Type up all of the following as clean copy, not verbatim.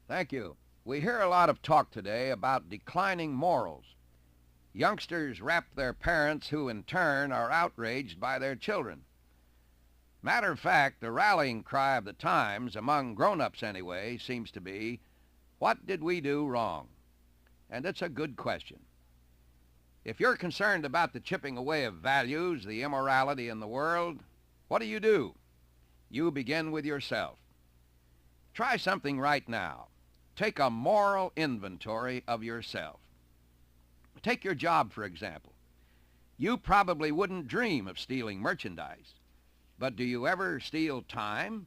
Thank you. We hear a lot of talk today about declining morals. Youngsters rap their parents who in turn are outraged by their children. Matter of fact, the rallying cry of the times, among grown-ups anyway, seems to be, what did we do wrong? And it's a good question. If you're concerned about the chipping away of values, the immorality in the world, what do? You begin with yourself. Try something right now. Take a moral inventory of yourself. Take your job, for example. You probably wouldn't dream of stealing merchandise. But do you ever steal time?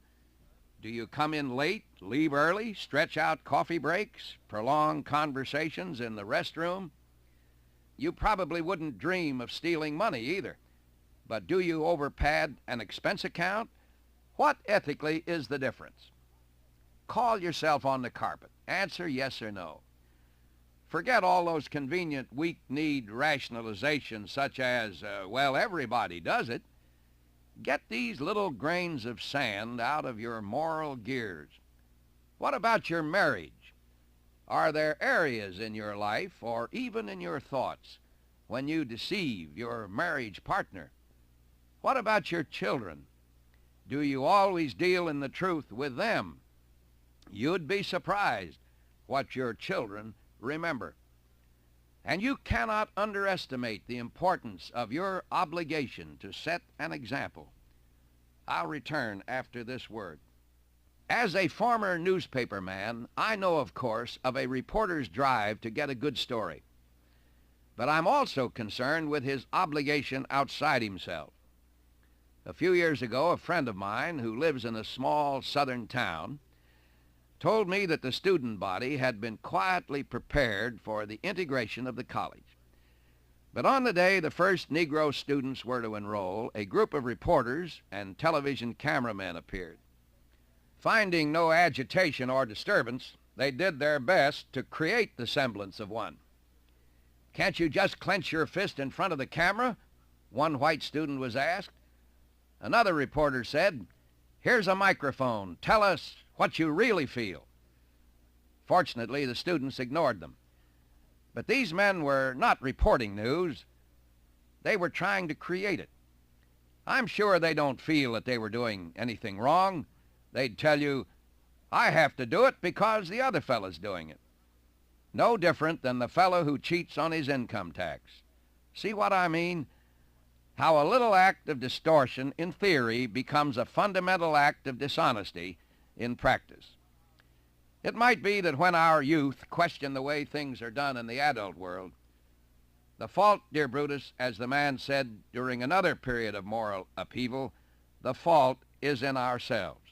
Do you come in late, leave early, stretch out coffee breaks, prolong conversations in the restroom? You probably wouldn't dream of stealing money either. But do you overpad an expense account? What ethically is the difference? Call yourself on the carpet. Answer yes or no. Forget all those convenient weak-kneed rationalizations such as, well, everybody does it. Get these little grains of sand out of your moral gears. What about your marriage? Are there areas in your life, or even in your thoughts, when you deceive your marriage partner? What about your children? Do you always deal in the truth with them? You'd be surprised what your children remember. And you cannot underestimate the importance of your obligation to set an example. I'll return after this word. As a former newspaperman, I know, of course, of a reporter's drive to get a good story. But I'm also concerned with his obligation outside himself. A few years ago, a friend of mine who lives in a small southern town told me that the student body had been quietly prepared for the integration of the college. But on the day the first Negro students were to enroll, a group of reporters and television cameramen appeared. Finding no agitation or disturbance, they did their best to create the semblance of one. "Can't you just clench your fist in front of the camera?" one white student was asked. Another reporter said, "Here's a microphone. Tell us what you really feel." Fortunately, the students ignored them. But these men were not reporting news. They were trying to create it. I'm sure they don't feel that they were doing anything wrong. They'd tell you, "I have to do it because the other fellow's doing it." No different than the fellow who cheats on his income tax. See what I mean? How a little act of distortion in theory becomes a fundamental act of dishonesty in practice. It might be that when our youth question the way things are done in the adult world, the fault, dear Brutus, as the man said during another period of moral upheaval, the fault is in ourselves.